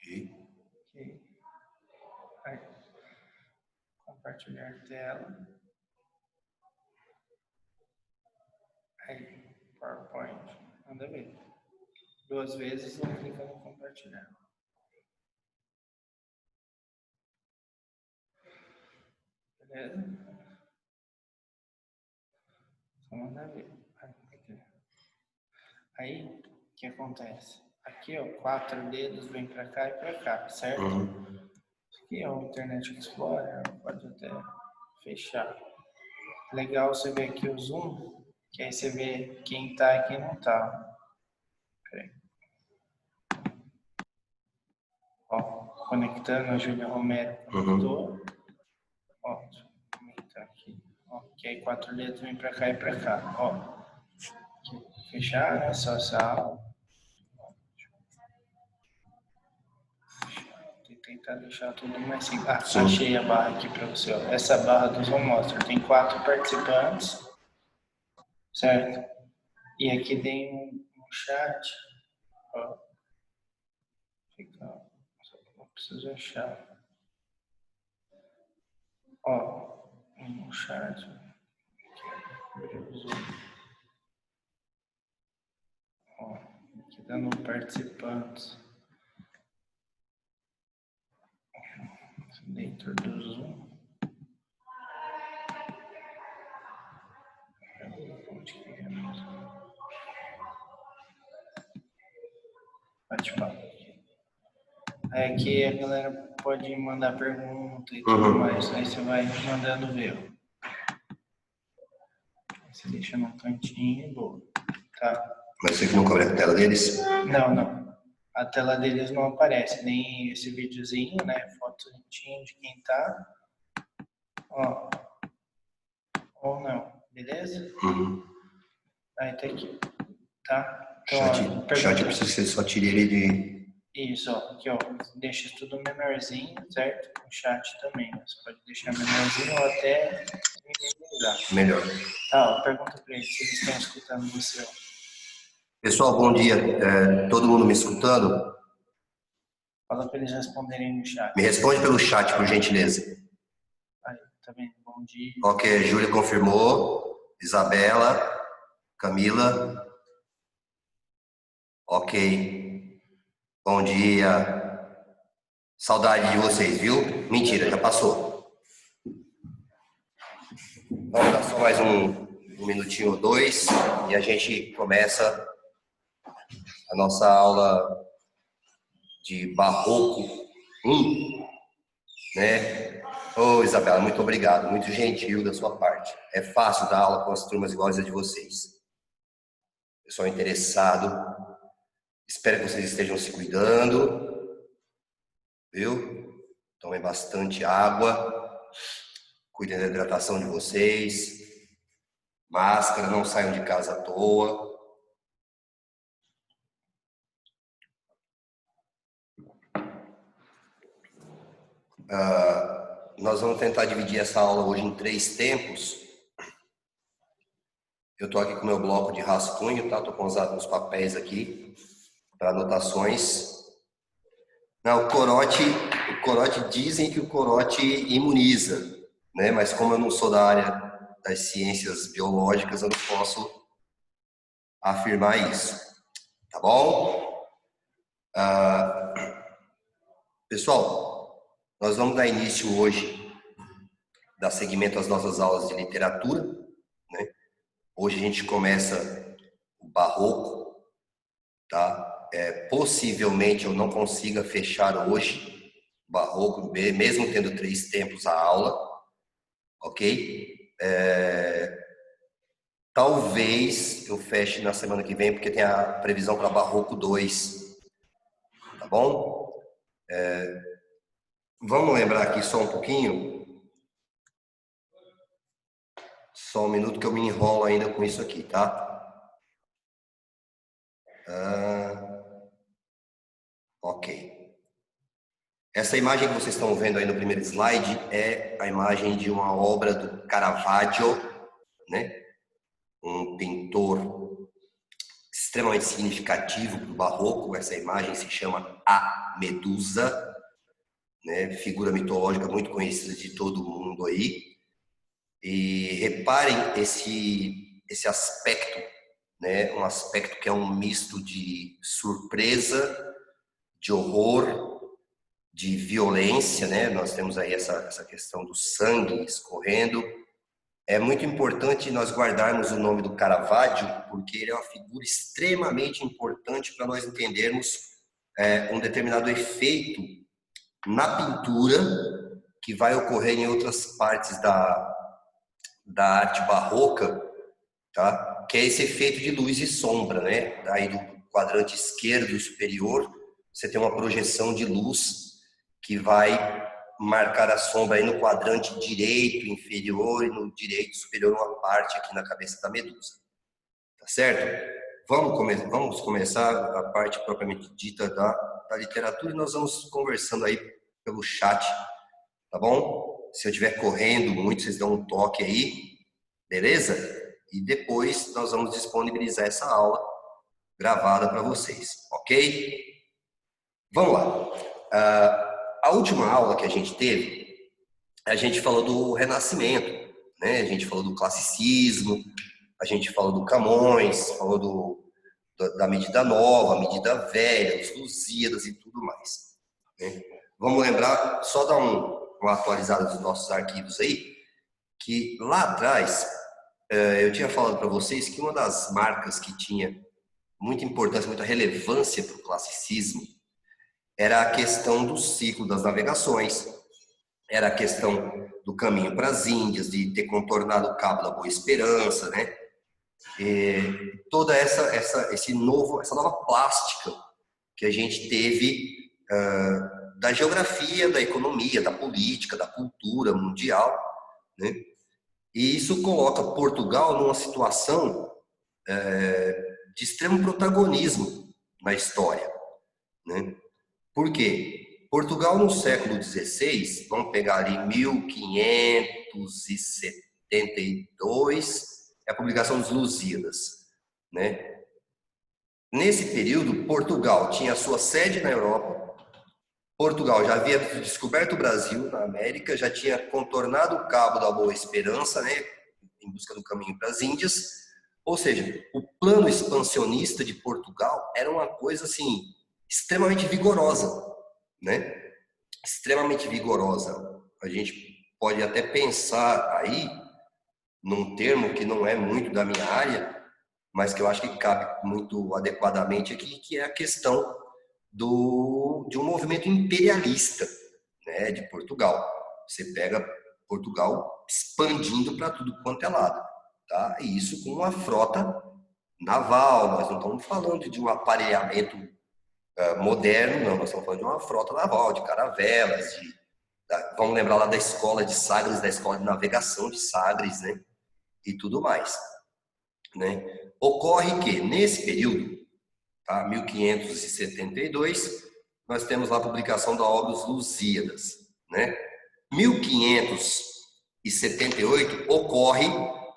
Ok. Aí. Compartilhar tela. Aí, PowerPoint. Manda ver. 2 vezes ou clica no compartilhar. Beleza? Só mandar ver. Aí, o que acontece? Aqui, ó, 4 dedos vem para cá e para cá, certo? Aqui é o Internet Explorer, pode até fechar. Legal você ver aqui o zoom, que aí você vê quem tá e quem não tá. Peraí. Ó, conectando, a Júlia Romero conectou. Ó, deixa eu aumentar aqui. Ó, que aí 4 dedos vem para cá e para cá. Ó, aqui, fechar, né? Só essa aula. Tentar deixar tudo mais simples. Ah, achei a barra aqui para você. Ó. Essa barra do Zoom mostra. Tem 4 participantes, certo? E aqui tem um chat. Ó. Fica, só preciso achar. Ó, um chat. Ó, aqui dando participantes. Dentro do Zoom. Onde que é mesmo? Bate-papo. Aí aqui a galera pode mandar pergunta e tudo mais. Aí você vai mandando ver. Você deixa no cantinho e boa. Tá? Mas você que não cobre a tela deles? Não. A tela deles não aparece. Nem esse videozinho, né? Foto de quem tá. Ó. Ou não. Beleza? Aí tá aqui. Tá? Então, chat eu preciso que você só tire ele de... Isso, ó. Aqui, ó. Deixa tudo menorzinho, certo? O chat também. Você pode deixar menorzinho ou até minimizar. Melhor. Tá, ó. Pergunta pra eles se eles estão escutando você, ó. Pessoal, bom dia. Todo mundo me escutando? Fala para eles responderem no chat. Me responde pelo chat, por gentileza. Aí, tá vendo? Bom dia. Ok, Júlia confirmou. Isabela. Camila. Ok. Bom dia. Saudade de vocês, viu? Mentira, já passou. Vamos dar só mais um minutinho ou 2 e a gente começa a nossa aula de Barroco 1, né? Ô, Isabela, muito obrigado, muito gentil da sua parte. É fácil dar aula com as turmas iguais a de vocês. Pessoal interessado, espero que vocês estejam se cuidando, viu? Tomem bastante água, cuidem da hidratação de vocês, máscara, não saiam de casa à toa. Nós vamos tentar dividir essa aula hoje em 3 tempos. Eu estou aqui com o meu bloco de rascunho, tá? Estou com os papéis aqui para anotações. Não, o corote dizem que o corote imuniza, né? Mas como eu não sou da área das ciências biológicas, eu não posso afirmar isso, tá bom? Pessoal, nós vamos dar início hoje, dar seguimento às nossas aulas de literatura, né? Hoje a gente começa o Barroco, tá? Possivelmente eu não consiga fechar hoje o Barroco, mesmo tendo 3 tempos a aula, ok? Talvez eu feche na semana que vem, porque tem a previsão para Barroco 2, tá bom? Vamos lembrar aqui só um pouquinho, só um minuto que eu me enrolo ainda com isso aqui, tá? Ok. Essa imagem que vocês estão vendo aí no primeiro slide é a imagem de uma obra do Caravaggio, né? Um pintor extremamente significativo para o barroco. Essa imagem se chama a Medusa, né? Figura mitológica muito conhecida de todo mundo aí. E reparem esse aspecto, né? Um aspecto que é um misto de surpresa, de horror, de violência, né? Nós temos aí essa questão do sangue escorrendo. É muito importante nós guardarmos o nome do Caravaggio, porque ele é uma figura extremamente importante para nós entendermos um determinado efeito na pintura que vai ocorrer em outras partes da arte barroca, tá? Que é esse efeito de luz e sombra, né? Aí do quadrante esquerdo superior, você tem uma projeção de luz que vai marcar a sombra aí no quadrante direito inferior e no direito superior, uma parte aqui na cabeça da Medusa. Tá certo? Vamos começar a parte propriamente dita da literatura e nós vamos conversando aí pelo chat, tá bom? Se eu estiver correndo muito, vocês dão um toque aí, beleza? E depois nós vamos disponibilizar essa aula gravada para vocês, ok? Vamos lá. A última aula que a gente teve, a gente falou do Renascimento, né? A gente falou do classicismo, a gente falou do Camões, falou da medida nova, medida velha, os Lusíadas e tudo mais, né? Vamos lembrar, só dar uma atualizada dos nossos arquivos aí, que lá atrás eu tinha falado para vocês que uma das marcas que tinha muita importância, muita relevância para o classicismo era a questão do ciclo das navegações, era a questão do caminho para as Índias, de ter contornado o Cabo da Boa Esperança, né? E toda essa nova plástica que a gente teve da geografia, da economia, da política, da cultura mundial, né? E isso coloca Portugal numa situação de extremo protagonismo na história, né? Por quê? Portugal no século XVI, vamos pegar ali 1572, é a publicação dos Lusíadas, né? Nesse período, Portugal tinha a sua sede na Europa, Portugal já havia descoberto o Brasil na América, já tinha contornado o Cabo da Boa Esperança, né, em busca do caminho para as Índias. Ou seja, o plano expansionista de Portugal era uma coisa assim extremamente vigorosa, né? Extremamente vigorosa. A gente pode até pensar aí num termo que não é muito da minha área, mas que eu acho que cabe muito adequadamente aqui, que é a questão de um movimento imperialista, né, de Portugal. Você pega Portugal expandindo para tudo quanto é lado, tá? E isso com uma frota naval. Nós não estamos falando de um aparelhamento moderno, não. Nós estamos falando de uma frota naval, de caravelas, vamos lembrar lá da escola de Sagres, da escola de navegação de Sagres, né? E tudo mais, né? Ocorre que nesse período, tá? 1572, nós temos lá a publicação da obra Os Lusíadas, né? 1578 ocorre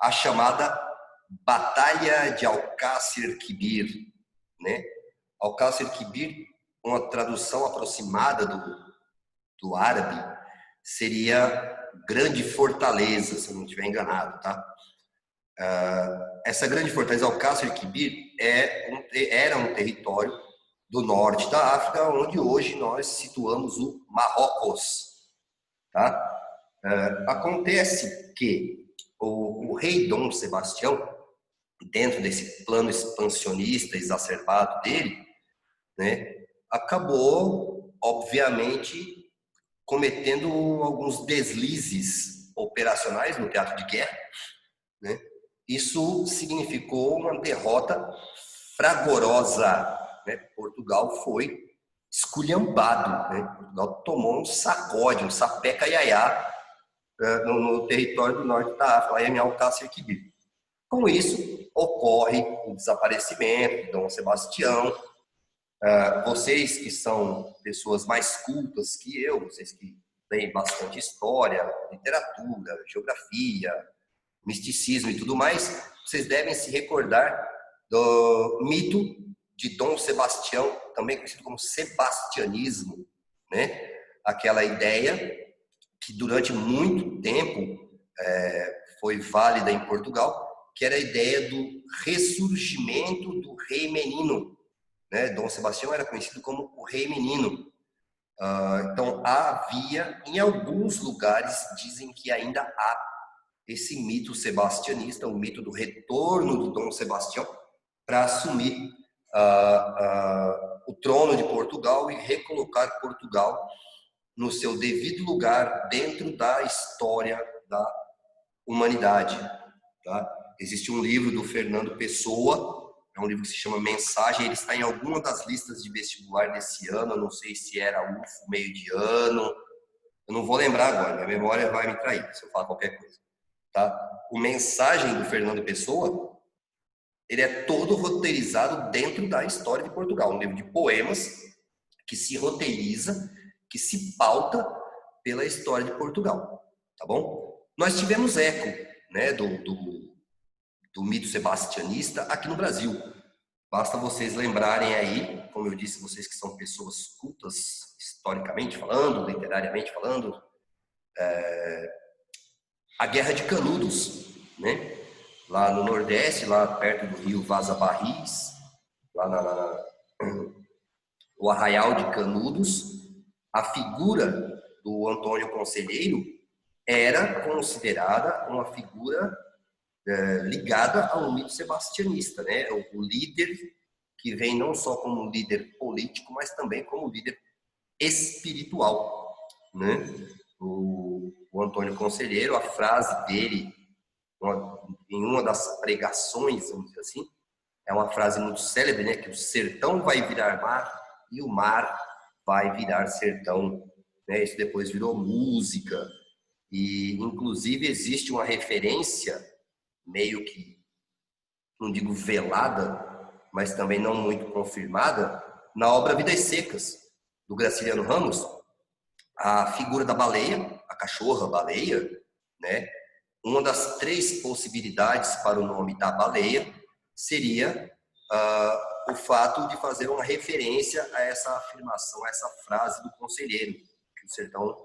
a chamada Batalha de Alcácer Quibir, né? Alcácer Quibir, uma tradução aproximada do árabe, seria grande fortaleza, se eu não estiver enganado, tá? Essa grande fortaleza, Alcácer Quibir, era um território do norte da África, onde hoje nós situamos o Marrocos, tá? Acontece que o rei Dom Sebastião, dentro desse plano expansionista exacerbado dele, né, acabou, obviamente, cometendo alguns deslizes operacionais no teatro de guerra, né? Isso significou uma derrota fragorosa, né? Portugal foi esculhambado, né? Portugal tomou um sacode, um sapeca iaiá no território do norte da África, lá em Alcácer Quibir. Com isso, ocorre o desaparecimento de Dom Sebastião. Vocês que são pessoas mais cultas que eu, vocês que têm bastante história, literatura, geografia, misticismo e tudo mais, vocês devem se recordar do mito de Dom Sebastião, também conhecido como sebastianismo, né? Aquela ideia que durante muito tempo foi válida em Portugal, que era a ideia do ressurgimento do rei menino, né? Dom Sebastião era conhecido como o rei menino. Então havia, em alguns lugares, dizem que ainda há esse mito sebastianista, o mito do retorno de Dom Sebastião para assumir o trono de Portugal e recolocar Portugal no seu devido lugar dentro da história da humanidade. Tá? Existe um livro do Fernando Pessoa, é um livro que se chama Mensagem, ele está em alguma das listas de vestibular desse ano, eu não sei se era UFO, meio de ano, eu não vou lembrar agora, minha memória vai me trair se eu falar qualquer coisa. Tá? O Mensagem do Fernando Pessoa, ele é todo roteirizado dentro da história de Portugal, um livro de poemas que se roteiriza, que se pauta pela história de Portugal, tá bom? Nós tivemos eco, né, do mito sebastianista aqui no Brasil. Basta vocês lembrarem aí, como eu disse, vocês que são pessoas cultas, historicamente falando, literariamente falando, a Guerra de Canudos, né? Lá no Nordeste, lá perto do rio Vaza Barris, lá o Arraial de Canudos, a figura do Antônio Conselheiro era considerada uma figura ligada ao mito sebastianista, né? O líder que vem não só como líder político, mas também como líder espiritual, né? O Antônio Conselheiro, a frase dele em uma das pregações, vamos dizer assim, é uma frase muito célebre, né? Que o sertão vai virar mar e o mar vai virar sertão, né? Isso depois virou música e, inclusive, existe uma referência meio que, não digo velada, mas também não muito confirmada, na obra Vidas Secas, do Graciliano Ramos, a figura da baleia, a cachorra-baleia, né? Uma das 3 possibilidades para o nome da baleia seria o fato de fazer uma referência a essa afirmação, a essa frase do conselheiro, que o sertão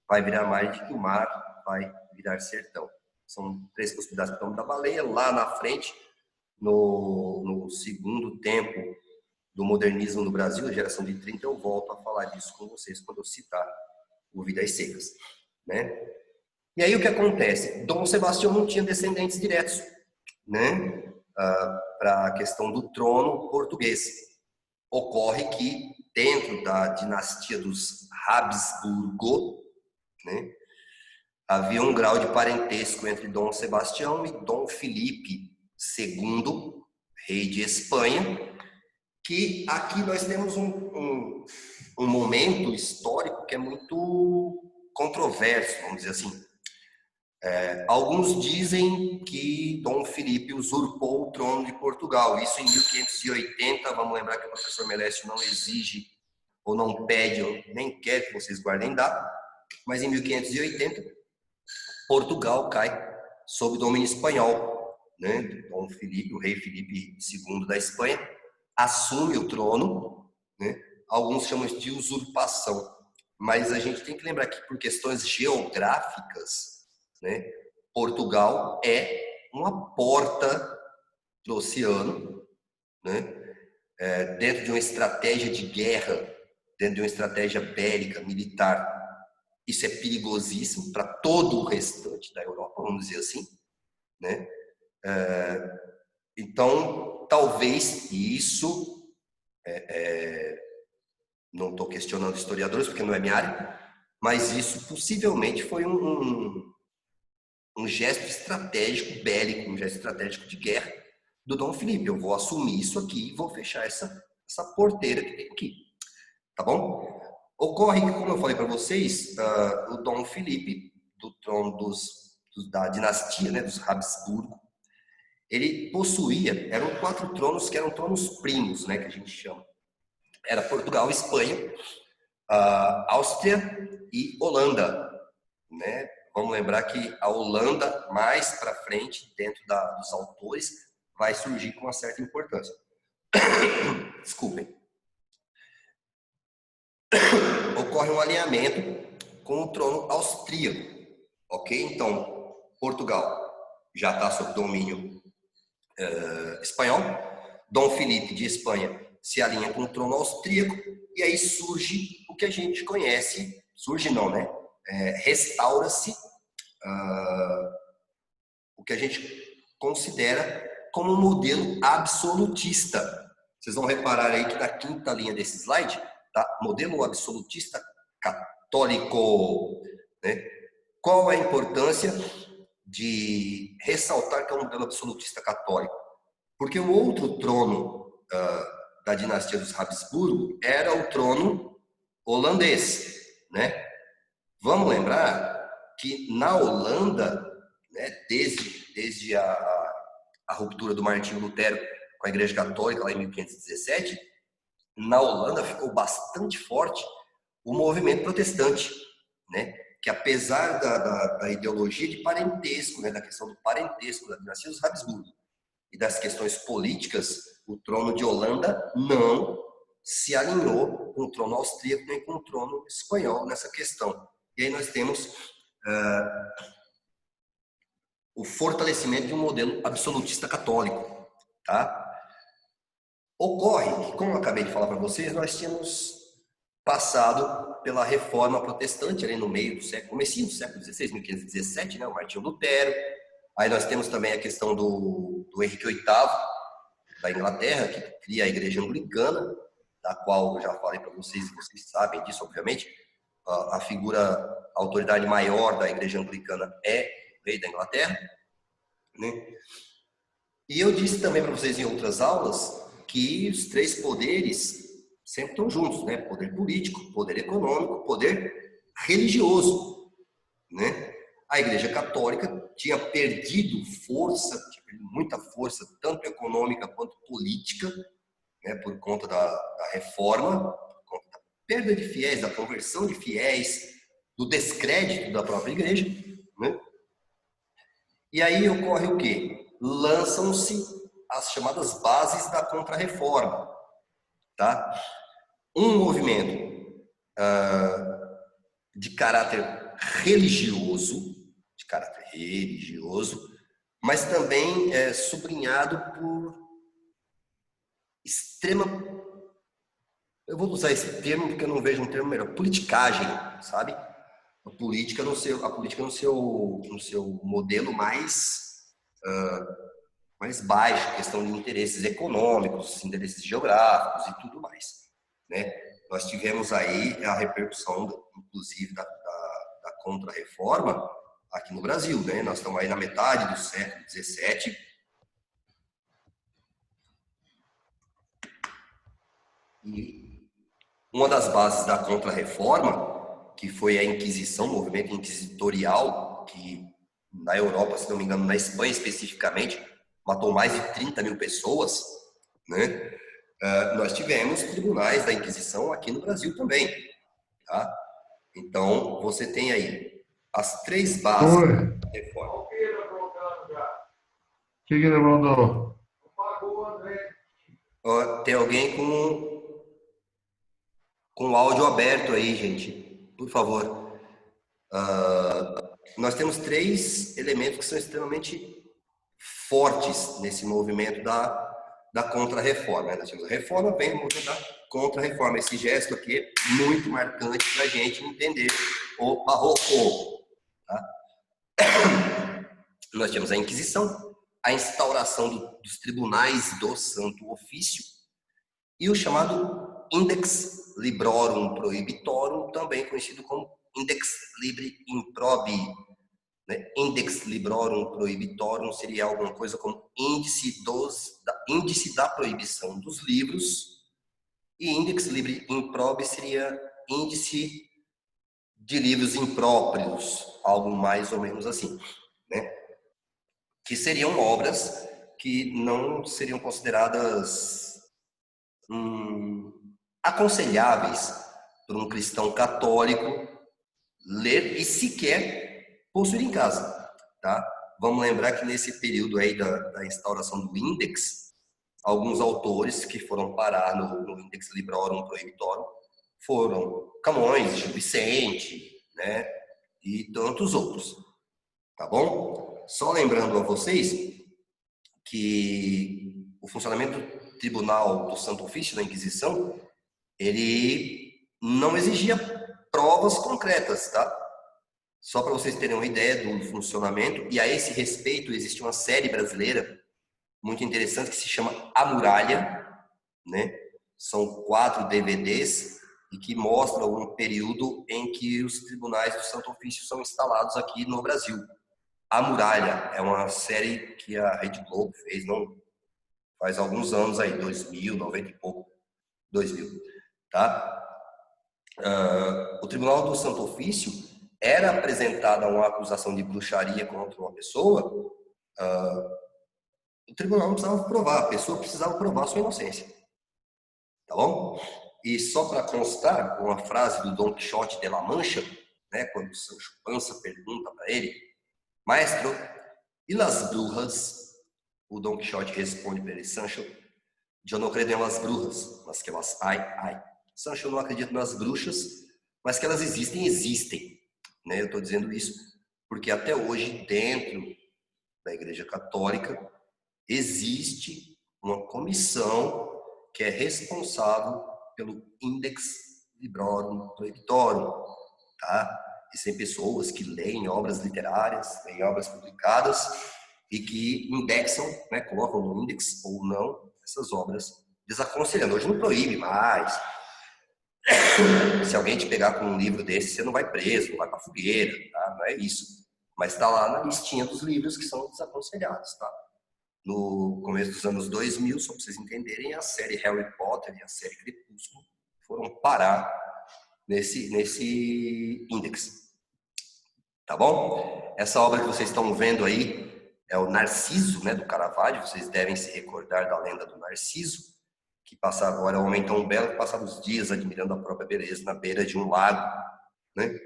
vai virar mar e que o mar vai virar sertão. São 3 possibilidades para o nome da baleia. Lá na frente, no segundo tempo do modernismo no Brasil, a geração de 30, eu volto a falar disso com vocês quando eu citar o Vidas Secas, né? E aí o que acontece? Dom Sebastião não tinha descendentes diretos, né? Para a questão do trono português. Ocorre que dentro da dinastia dos Habsburgo, né, havia um grau de parentesco entre Dom Sebastião e Dom Filipe II, rei de Espanha, que aqui nós temos um momento histórico que é muito controverso, vamos dizer assim. Alguns dizem que Dom Filipe usurpou o trono de Portugal, isso em 1580, vamos lembrar que o professor Melésio não exige ou não pede, ou nem quer que vocês guardem data, mas em 1580 Portugal cai sob domínio espanhol, né? Dom Filipe, o rei Filipe II da Espanha, assume o trono, né? Alguns chamam isso de usurpação, mas a gente tem que lembrar que por questões geográficas, né, Portugal é uma porta do oceano, né? Dentro de uma estratégia de guerra, dentro de uma estratégia bélica, militar, isso é perigosíssimo para todo o restante da Europa, vamos dizer assim, né? Então, talvez isso, não estou questionando historiadores, porque não é minha área, mas isso possivelmente foi um gesto estratégico bélico, um gesto estratégico de guerra do Dom Filipe. Eu vou assumir isso aqui e vou fechar essa porteira que tem aqui, tá bom? Ocorre que, como eu falei para vocês, o Dom Filipe, do trono da dinastia, né, dos Habsburgo, ele possuía, eram 4 tronos que eram tronos primos, né, que a gente chama. Era Portugal, Espanha, Áustria e Holanda, né? Vamos lembrar que a Holanda, mais para frente, dentro dos autores, vai surgir com uma certa importância. Desculpem. Ocorre um alinhamento com o trono austríaco, ok? Então, Portugal já está sob domínio espanhol. Dom Felipe de Espanha se alinha com o trono austríaco e aí surge o que a gente conhece, surge não, né? Restaura-se o que a gente considera como um modelo absolutista. Vocês vão reparar aí que na quinta linha desse slide, tá? Modelo absolutista católico, né? Qual a importância de ressaltar que é um modelo absolutista católico? Porque o outro trono da dinastia dos Habsburgo era o trono holandês, né? Vamos lembrar que na Holanda, né, desde a ruptura do Martinho Lutero com a Igreja Católica lá em 1517, na Holanda ficou bastante forte o movimento protestante, né? Que apesar da ideologia de parentesco, né, da questão do parentesco da dinastia dos Habsburgo e das questões políticas, o trono de Holanda não se alinhou com o trono austríaco nem com o trono espanhol nessa questão. E aí nós temos o fortalecimento de um modelo absolutista católico, tá? Ocorre que, como eu acabei de falar para vocês, nós tínhamos passado pela reforma protestante ali no meio do século, comecinho do século XVI, 1517, né, o Martinho Lutero. Aí nós temos também a questão do Henrique VIII da Inglaterra, que cria a Igreja Anglicana, da qual eu já falei para vocês, e vocês sabem disso, obviamente. A figura, a autoridade maior da Igreja Anglicana é o rei da Inglaterra, né? E eu disse também para vocês em outras aulas que os três poderes sempre estão juntos, né? Poder político, poder econômico, poder religioso, né? A Igreja Católica tinha perdido força, tinha perdido muita força, tanto econômica quanto política, né? Por conta da reforma, por conta da perda de fiéis, da conversão de fiéis, do descrédito da própria Igreja, né? E aí ocorre o quê? Lançam-se as chamadas bases da Contra-Reforma, tá? Um movimento de caráter religioso, mas também sublinhado por extrema, eu vou usar esse termo porque eu não vejo um termo melhor, politicagem, sabe? A política no seu modelo mais baixo, questão de interesses econômicos, interesses geográficos e tudo mais, né? Nós tivemos aí a repercussão, inclusive, da Contra-Reforma aqui no Brasil, né? Nós estamos aí na metade do século XVII. E uma das bases da Contra-Reforma, que foi a Inquisição, o movimento inquisitorial, que na Europa, se não me engano, na Espanha especificamente, matou mais de 30 mil pessoas, né? Nós tivemos tribunais da Inquisição aqui no Brasil também, tá? Então, você tem aí as três bases da reforma. O que ele mandou? Tem alguém com o áudio aberto aí, gente. Por favor. Nós temos três elementos que são extremamente fortes nesse movimento da Contra-Reforma. Nós temos a reforma, vem o movimento da Contra-Reforma. Esse gesto aqui é muito marcante para a gente entender o barroco. Tá? Nós temos a Inquisição, a instauração dos tribunais do Santo Ofício e o chamado Index Librorum Prohibitorum, também conhecido como Index Libri Improbi. Index Librorum Prohibitorum seria alguma coisa como índice da proibição dos livros, e Index Libri Improbi seria índice de livros impróprios, algo mais ou menos assim, né? Que seriam obras que não seriam consideradas aconselháveis para um cristão católico ler e sequer possuir em casa, tá? vamos lembrar que nesse período aí da instauração do Index, alguns autores que foram parar no Index Librorum Prohibitorum foram Camões, Gil Vicente, né, e tantos outros, tá bom? Só lembrando a vocês que o funcionamento do Tribunal do Santo Ofício da Inquisição, ele não exigia provas concretas, tá? Só para vocês terem uma ideia do funcionamento, e a esse respeito existe uma série brasileira muito interessante que se chama A Muralha, né? São 4 DVDs e que mostram um período em que os tribunais do Santo Ofício são instalados aqui no Brasil. A Muralha é uma série que a Rede Globo fez, não faz alguns anos aí, 2000, 90 e pouco, 2000, tá? O Tribunal do Santo Ofício era apresentada uma acusação de bruxaria contra uma pessoa, o tribunal não precisava provar, a pessoa precisava provar sua inocência, tá bom? E só para constar, uma frase do Dom Quixote de La Mancha, né, quando Sancho Panza pergunta para ele: Maestro, e las brujas? O Dom Quixote responde para ele: Sancho, eu não creio em las brujas, mas que elas ai. Sancho, eu não acredito nas bruxas, mas que elas existem, existem. Né? Eu estou dizendo isso porque até hoje, dentro da Igreja Católica, existe uma comissão que é responsável pelo Index Librorum Prohibitorum, tá? Existem pessoas que leem obras literárias, leem obras publicadas e que indexam, né, colocam no index ou não essas obras, desaconselhando. Hoje não proíbe mais. Se alguém te pegar com um livro desse, você não vai preso, não vai para fogueira, tá? Não é isso. Mas está lá na listinha dos livros que são desaconselhados, tá? No começo dos anos 2000, só para vocês entenderem, a série Harry Potter e a série Crepúsculo foram parar nesse índex. Tá bom? Essa obra que vocês estão vendo aí é o Narciso, né, do Caravaggio. Vocês devem se recordar da lenda do Narciso, que passava, era um homem tão belo que passava os dias admirando a própria beleza na beira de um lago, né?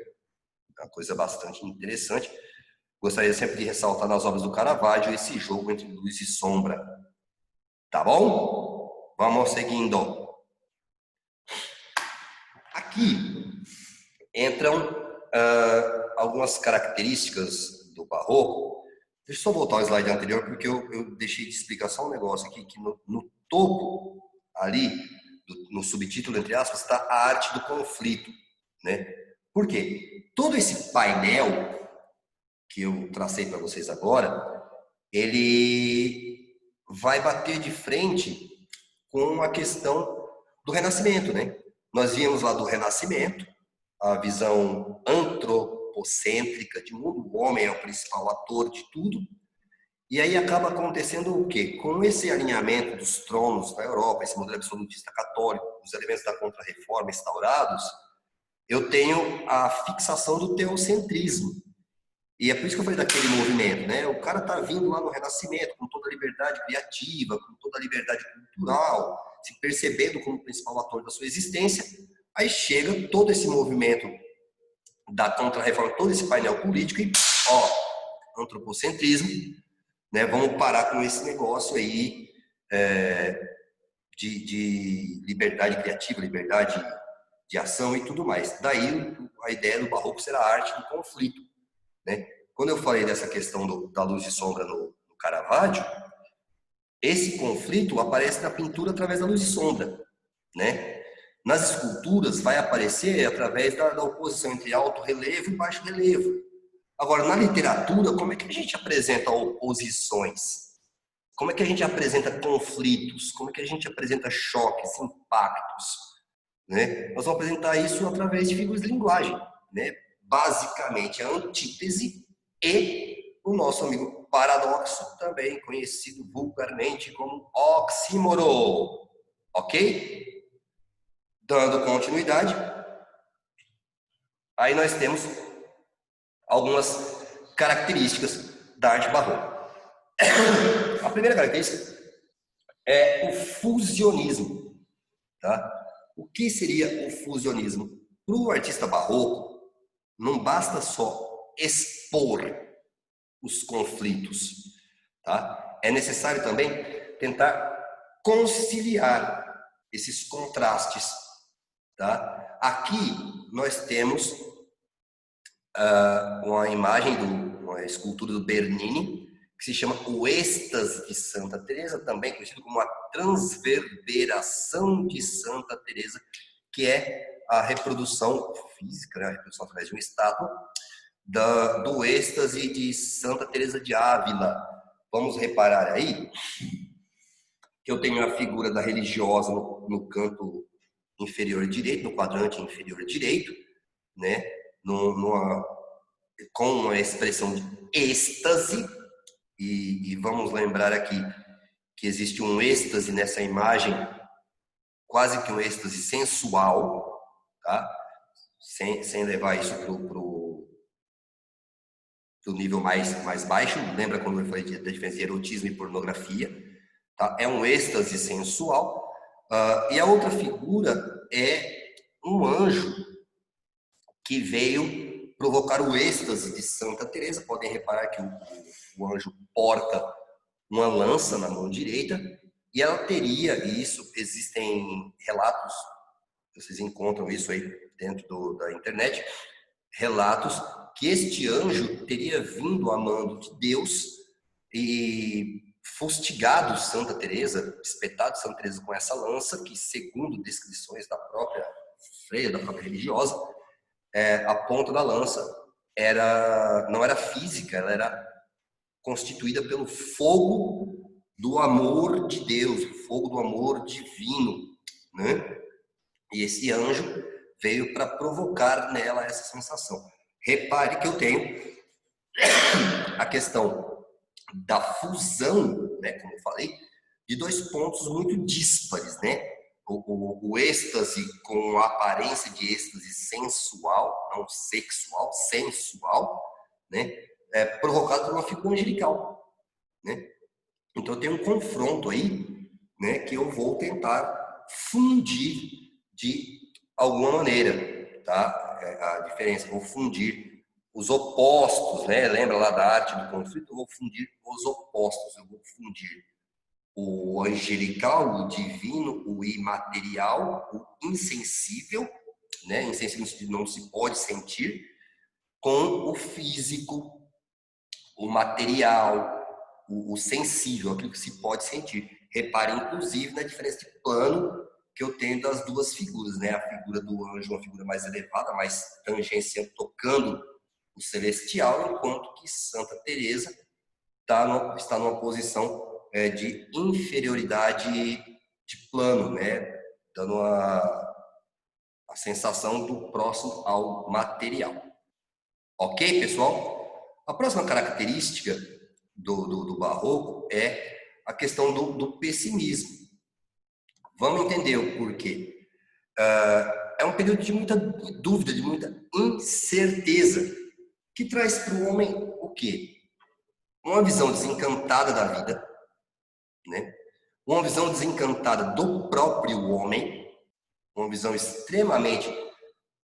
Uma coisa bastante interessante. Gostaria sempre de ressaltar nas obras do Caravaggio esse jogo entre luz e sombra. Tá bom? Vamos seguindo. Aqui entram algumas características do barroco. Deixa eu só voltar ao slide anterior, porque eu deixei de explicar só um negócio aqui, que no topo, ali, no subtítulo, entre aspas, está a arte do conflito, né? Por quê? Todo esse painel que eu tracei para vocês agora, ele vai bater de frente com a questão do Renascimento, né? Nós víamos lá do Renascimento, a visão antropocêntrica de mundo, o homem é o principal ator de tudo, e aí acaba acontecendo o quê? Com esse alinhamento dos tronos na Europa, esse modelo absolutista católico, os elementos da Contra-Reforma instaurados, eu tenho a fixação do teocentrismo. E é por isso que eu falei daquele movimento, né? O cara tá vindo lá no Renascimento com toda a liberdade criativa, com toda a liberdade cultural, se percebendo como o principal ator da sua existência. Aí chega todo esse movimento da Contra-Reforma, todo esse painel político e, antropocentrismo, né? Vamos parar com esse negócio aí de liberdade criativa, liberdade de ação e tudo mais. Daí a ideia do barroco será a arte do conflito, né? Quando eu falei dessa questão da luz e sombra no Caravaggio, esse conflito aparece na pintura através da luz e sombra, né? Nas esculturas vai aparecer através da oposição entre alto relevo e baixo relevo. Agora, na literatura, como é que a gente apresenta oposições? Como é que a gente apresenta conflitos? Como é que a gente apresenta choques, impactos? Né? Nós vamos apresentar isso através de figuras de linguagem, né? Basicamente a antítese e o nosso amigo paradoxo, também conhecido vulgarmente como oxímoro. Ok? Dando continuidade, aí nós temos algumas características da arte barroca. A primeira característica é o fusionismo. Tá? O que seria o fusionismo? Para o artista barroco, não basta só expor os conflitos, tá? É necessário também tentar conciliar esses contrastes, tá? Aqui nós temos uma imagem, uma escultura do Bernini, que se chama O Êxtase de Santa Teresa, também conhecido como a Transverberação de Santa Teresa, que é a reprodução física, né, a reprodução através de uma estátua do êxtase de Santa Teresa de Ávila. Vamos reparar aí que eu tenho a figura da religiosa no canto inferior direito, no quadrante inferior direito, né, com uma expressão de êxtase, e vamos lembrar aqui que existe um êxtase nessa imagem, quase que um êxtase sensual, tá? Sem levar isso pro nível mais baixo. Lembra quando eu falei da diferença de erotismo e pornografia? Tá? É um êxtase sensual. E a outra figura é um anjo que veio provocar o êxtase de Santa Teresa. Podem reparar que o anjo porta uma lança na mão direita, e ela teria, e isso existem relatos, vocês encontram isso aí dentro da internet, relatos que este anjo teria vindo a mando de Deus e fustigado Santa Teresa, espetado Santa Teresa com essa lança, que segundo descrições da própria freira, da própria religiosa, a ponta da lança não era física, ela era constituída pelo fogo do amor de Deus, o fogo do amor divino, né? E esse anjo veio para provocar nela essa sensação. Repare que eu tenho a questão da fusão, né, como eu falei, de dois pontos muito díspares, né? O êxtase com a aparência de êxtase sensual, não sexual, sensual, né? Provocado por uma figura angelical, né? Então tem um confronto aí, né, que eu vou tentar fundir de alguma maneira, tá? A diferença, vou fundir os opostos, né? Lembra lá da arte do conflito? Eu vou fundir os opostos, eu vou fundir o angelical, o divino, o imaterial, o insensível, né? Insensível no sentido de não se pode sentir, com o físico, o material, o sensível, aquilo que se pode sentir. Repare, inclusive, na diferença de plano que eu tenho das duas figuras, né? A figura do anjo, uma figura mais elevada, mais tangencial, tocando o celestial, enquanto que Santa Teresa está numa posição de inferioridade de plano, né? Dando a sensação do próximo ao material. Ok, pessoal? A próxima característica do barroco é a questão do pessimismo. Vamos entender o porquê. É um período de muita dúvida, de muita incerteza, que traz para o homem o quê? Uma visão desencantada da vida, né? Uma visão desencantada do próprio homem, uma visão extremamente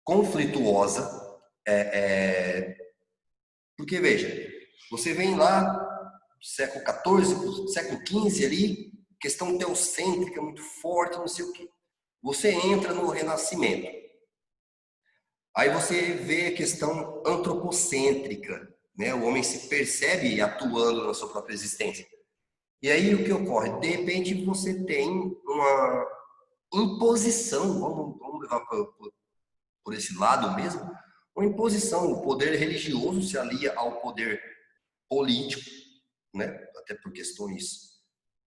conflituosa, porque, veja, você vem lá do século XIV, século XV ali, questão teocêntrica muito forte, não sei o quê. Você entra no Renascimento. Aí você vê a questão antropocêntrica, né? O homem se percebe atuando na sua própria existência. E aí o que ocorre? De repente você tem uma imposição, vamos levar por esse lado mesmo, uma imposição. O poder religioso se alia ao poder político, né? Até por questões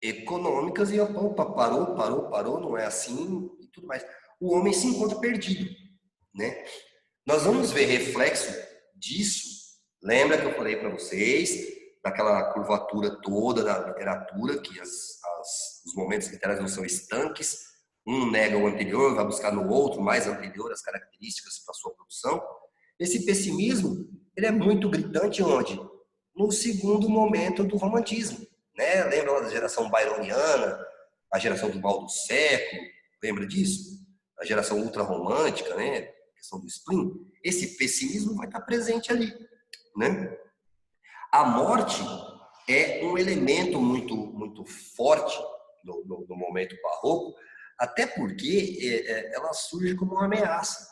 econômicas, e opa, parou, não é assim e tudo mais. O homem se encontra perdido, né? Nós vamos ver reflexo disso. Lembra que eu falei para vocês daquela curvatura toda da literatura, que os momentos literários não são estanques, um nega o anterior, vai buscar no outro, mais anterior, as características para sua produção. Esse pessimismo, ele é muito gritante onde? No segundo momento do romantismo, né? Lembra lá da geração byroniana, a geração do mal do século, lembra disso? A geração ultrarromântica, né? A questão do spleen. Esse pessimismo vai estar presente ali, né? A morte é um elemento muito forte no momento barroco, até porque ela surge como uma ameaça,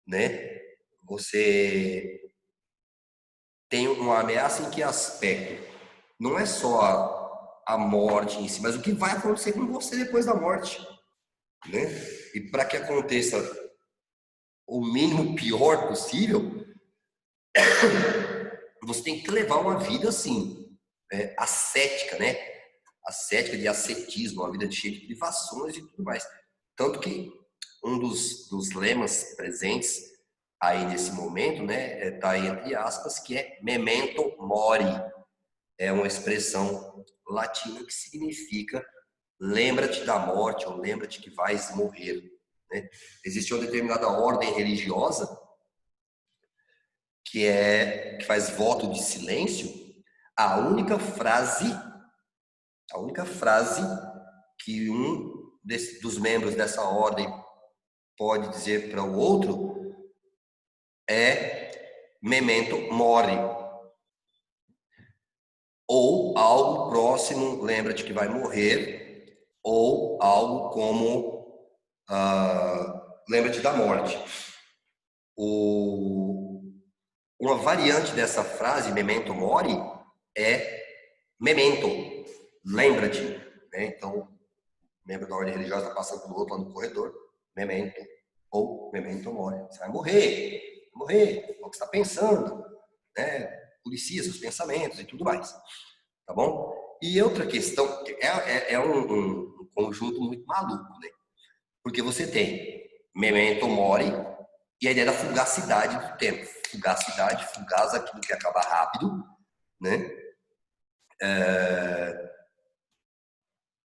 né? Você tem uma ameaça em que aspecto? Não é só a morte em si, mas o que vai acontecer com você depois da morte, né? E para que aconteça o mínimo pior possível, você tem que levar uma vida assim, ascética, né? Ascética, de ascetismo, uma vida cheia de privações e tudo mais. Tanto que um dos lemas presentes aí nesse momento, né, tá aí entre aspas, que é memento mori. É uma expressão latina que significa lembra-te da morte ou lembra-te que vais morrer, né? Existe uma determinada ordem religiosa que faz voto de silêncio. A única frase que dos membros dessa ordem pode dizer para o outro é memento mori, ou algo próximo, lembra-te que vai morrer, ou algo como lembra-te da morte. Uma variante dessa frase, memento mori, é memento, lembra-te, né? Então, membro da ordem religiosa está passando pelo outro lado do corredor, memento, ou memento mori. Você vai morrer, é o que você está pensando, né? Policia seus pensamentos e tudo mais, tá bom? E outra questão, é um conjunto muito maluco, né? Porque você tem memento mori e a ideia da fugacidade do tempo. Fugacidade, fugaz, aquilo que acaba rápido, né?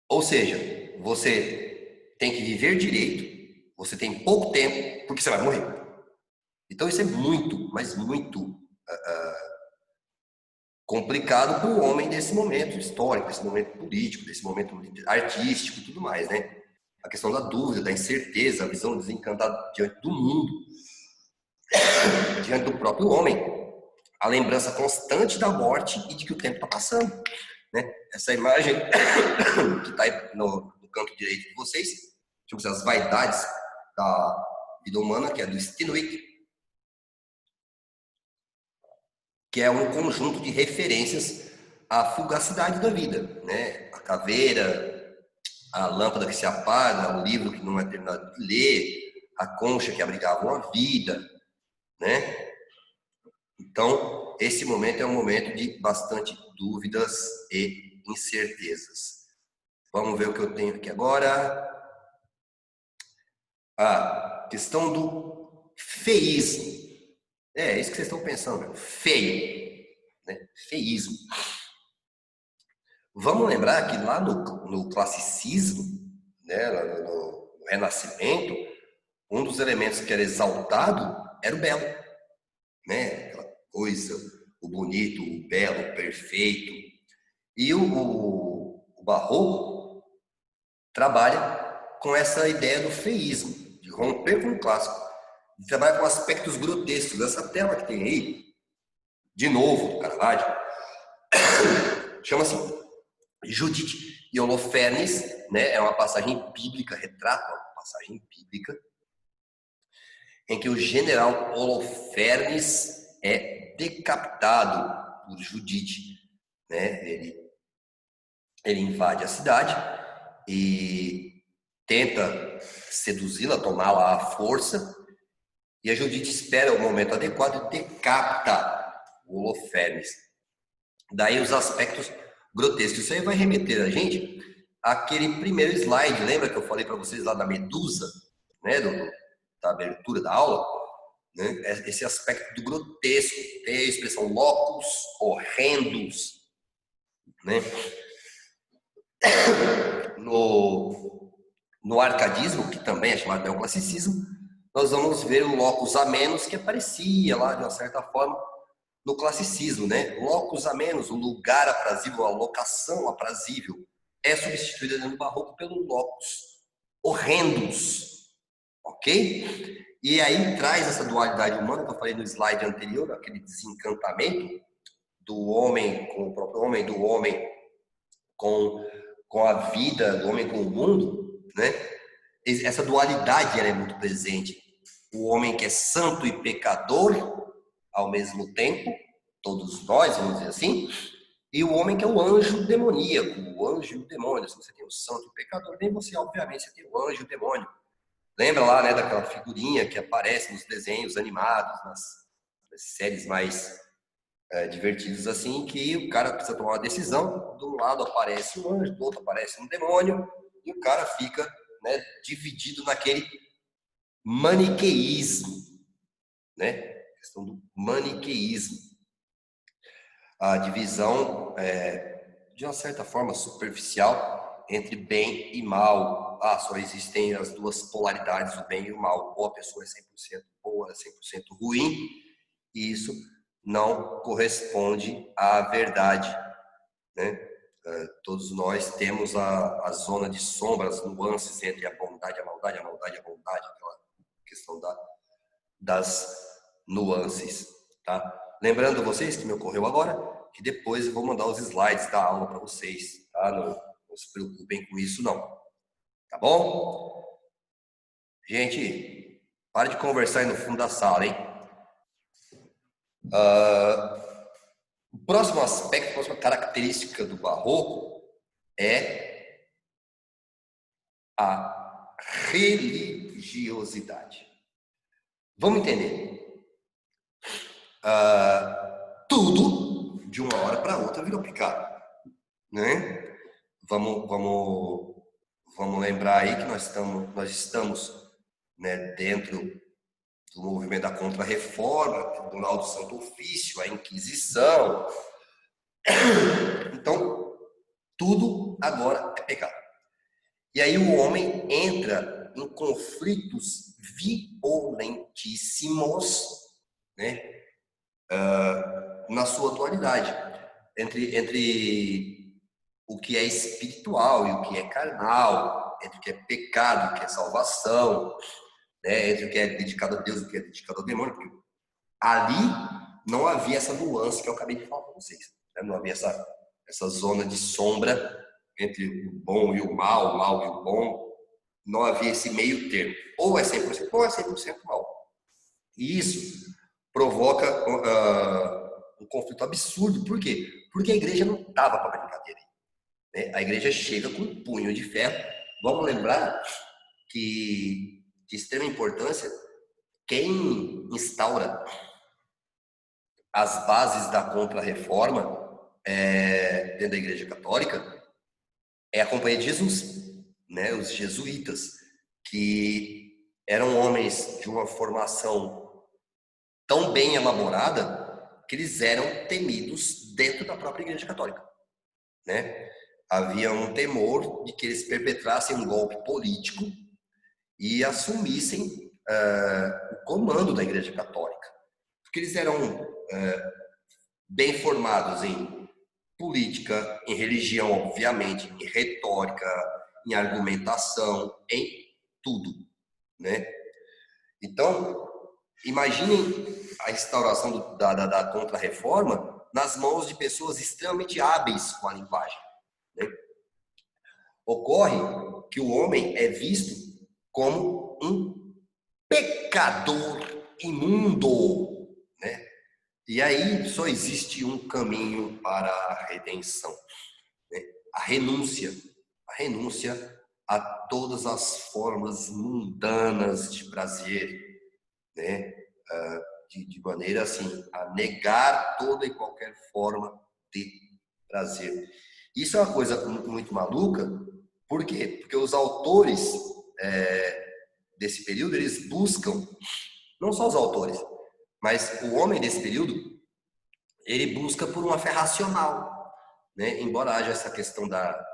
Ou seja, você tem que viver direito, você tem pouco tempo, porque você vai morrer. Então isso é muito, mas muito complicado para o homem desse momento histórico, desse momento político, desse momento artístico e tudo mais, né? A questão da dúvida, da incerteza, a visão desencantada diante do mundo, diante do próprio homem, a lembrança constante da morte e de que o tempo está passando, né? Essa imagem que está aí no canto direito de vocês, tipo, as vaidades da vida humana, que é do Stenwick, que é um conjunto de referências à fugacidade da vida, né? A caveira, a lâmpada que se apaga, o livro que não é terminado de ler, a concha que abrigava uma vida, né? Então, esse momento é um momento de bastante dúvidas e incertezas. Vamos ver o que eu tenho aqui agora. A questão do feísmo. É isso que vocês estão pensando, feio, né? Feísmo. Vamos lembrar que lá no classicismo, né, no Renascimento, um dos elementos que era exaltado era o belo, né? Aquela coisa, o bonito, o belo, o perfeito. E o Barroco trabalha com essa ideia do feísmo, de romper com o clássico, de trabalhar com aspectos grotescos. Essa tela que tem aí, de novo, do Caravaggio, chama-se Judite e Holofernes, né? É uma passagem bíblica, retrata uma passagem bíblica, em que o general Holofernes é decapitado por Judite, né? Ele invade a cidade e tenta seduzi-la, tomá-la à força, e a Judite espera o momento adequado e decapita o Holofernes. Daí os aspectos grotescos. Isso aí vai remeter a gente àquele primeiro slide, lembra que eu falei para vocês lá da medusa, né, da abertura da aula, né? Esse aspecto do grotesco, tem a expressão locus horrendos, né? No arcadismo, que também é chamado de neoclassicismo, nós vamos ver o locus a menos, que aparecia lá de uma certa forma no classicismo, né? Locus a menos, o lugar aprazível, a locação aprazível, é substituída no barroco pelo locus horrendos, ok? E aí traz essa dualidade humana que eu falei no slide anterior, aquele desencantamento do homem com o próprio homem, do homem com a vida, do homem com o mundo, né? Essa dualidade ela é muito presente. O homem que é santo e pecador ao mesmo tempo, todos nós, vamos dizer assim, e o homem que é o anjo demoníaco, o anjo e o demônio. Se você tem o santo e o pecador, nem você, obviamente, você tem o anjo e o demônio. Lembra lá, né, daquela figurinha que aparece nos desenhos animados, nas séries mais divertidas assim, que o cara precisa tomar uma decisão, de um lado aparece um anjo, do outro aparece um demônio, e o cara fica, né, dividido naquele maniqueísmo, né? A questão do maniqueísmo. A divisão, de uma certa forma superficial, entre bem e mal. Só existem as duas polaridades, o bem e o mal. Ou a pessoa é 100% boa, 100% ruim, e isso não corresponde à verdade, né? Todos nós temos a zona de sombra, as nuances entre a bondade, a maldade, a maldade, a bondade, aquela questão das nuances, tá? Lembrando vocês que me ocorreu agora, que depois eu vou mandar os slides da aula para vocês, tá? Não se preocupem com isso não, tá bom? Gente, para de conversar aí no fundo da sala, hein? O próximo aspecto, a próxima característica do barroco é a religiosidade. Vamos entender. Tudo, de uma hora para outra, virou picado, né? Vamos lembrar aí que nós estamos, né, dentro do movimento da Contra-Reforma, Tribunal do Santo Ofício, a Inquisição. Então, tudo agora é pecado. E aí o homem entra em conflitos violentíssimos, né, na sua dualidade, entre o que é espiritual e o que é carnal, entre o que é pecado e o que é salvação, né, entre o que é dedicado a Deus e o que é dedicado ao demônio, porque ali não havia essa nuance que eu acabei de falar para vocês, né? Não havia essa zona de sombra entre o bom e o mal e o bom, não havia esse meio termo, ou é 100% bom ou é 100% mal. E isso provoca um conflito absurdo. Por quê? Porque a igreja não estava para brincadeira, né? A igreja chega com um punho de ferro. Vamos lembrar que, de extrema importância, quem instaura as bases da Contra-Reforma dentro da Igreja Católica é a Companhia de Jesus, né? Os jesuítas, que eram homens de uma formação tão bem elaborada que eles eram temidos dentro da própria Igreja Católica, né? Havia um temor de que eles perpetrassem um golpe político e assumissem o comando da Igreja Católica, porque eles eram bem formados em política, em religião, obviamente, em retórica, em argumentação, em tudo, né? Então, imaginem a instauração da Contra-Reforma nas mãos de pessoas extremamente hábeis com a linguagem, né? Ocorre que o homem é visto como um pecador imundo, né? E aí só existe um caminho para a redenção, né? A renúncia a todas as formas mundanas de prazer, né? De maneira assim, a negar toda e qualquer forma de prazer. Isso é uma coisa muito maluca. Por quê? Porque os autores desse período, eles buscam, não só os autores, mas o homem desse período, ele busca por uma fé racional, né? Embora haja essa questão da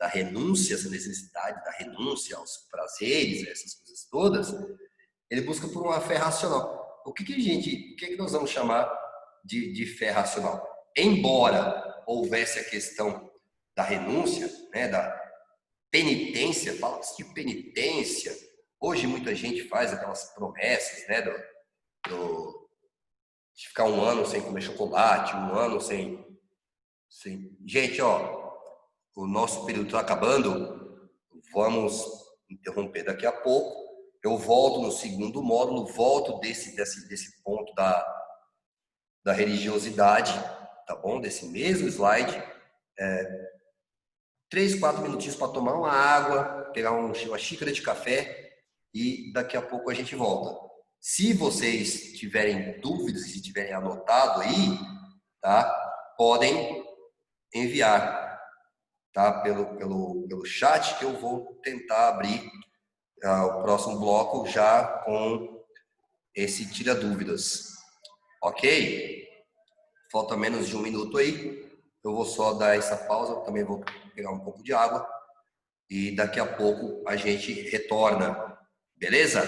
renúncia, essa necessidade da renúncia aos prazeres, essas coisas todas, ele busca por uma fé racional. O que nós vamos chamar de fé racional? Embora houvesse a questão da renúncia, né, da penitência, fala-se de penitência. Hoje muita gente faz aquelas promessas, né, de ficar um ano sem comer chocolate, um ano sem... Gente, ó, o nosso período está acabando, vamos interromper daqui a pouco. Eu volto no segundo módulo, volto desse ponto da religiosidade, tá bom? Desse mesmo slide. 3, 4 minutinhos para tomar uma água, pegar uma xícara de café e daqui a pouco a gente volta. Se vocês tiverem dúvidas, se tiverem anotado aí, tá? Podem enviar, tá? Pelo chat, que eu vou tentar abrir o próximo bloco já com esse tira dúvidas. Ok? Falta menos de um minuto aí. Eu vou só dar essa pausa, eu também vou pegar um pouco de água e daqui a pouco a gente retorna. Beleza?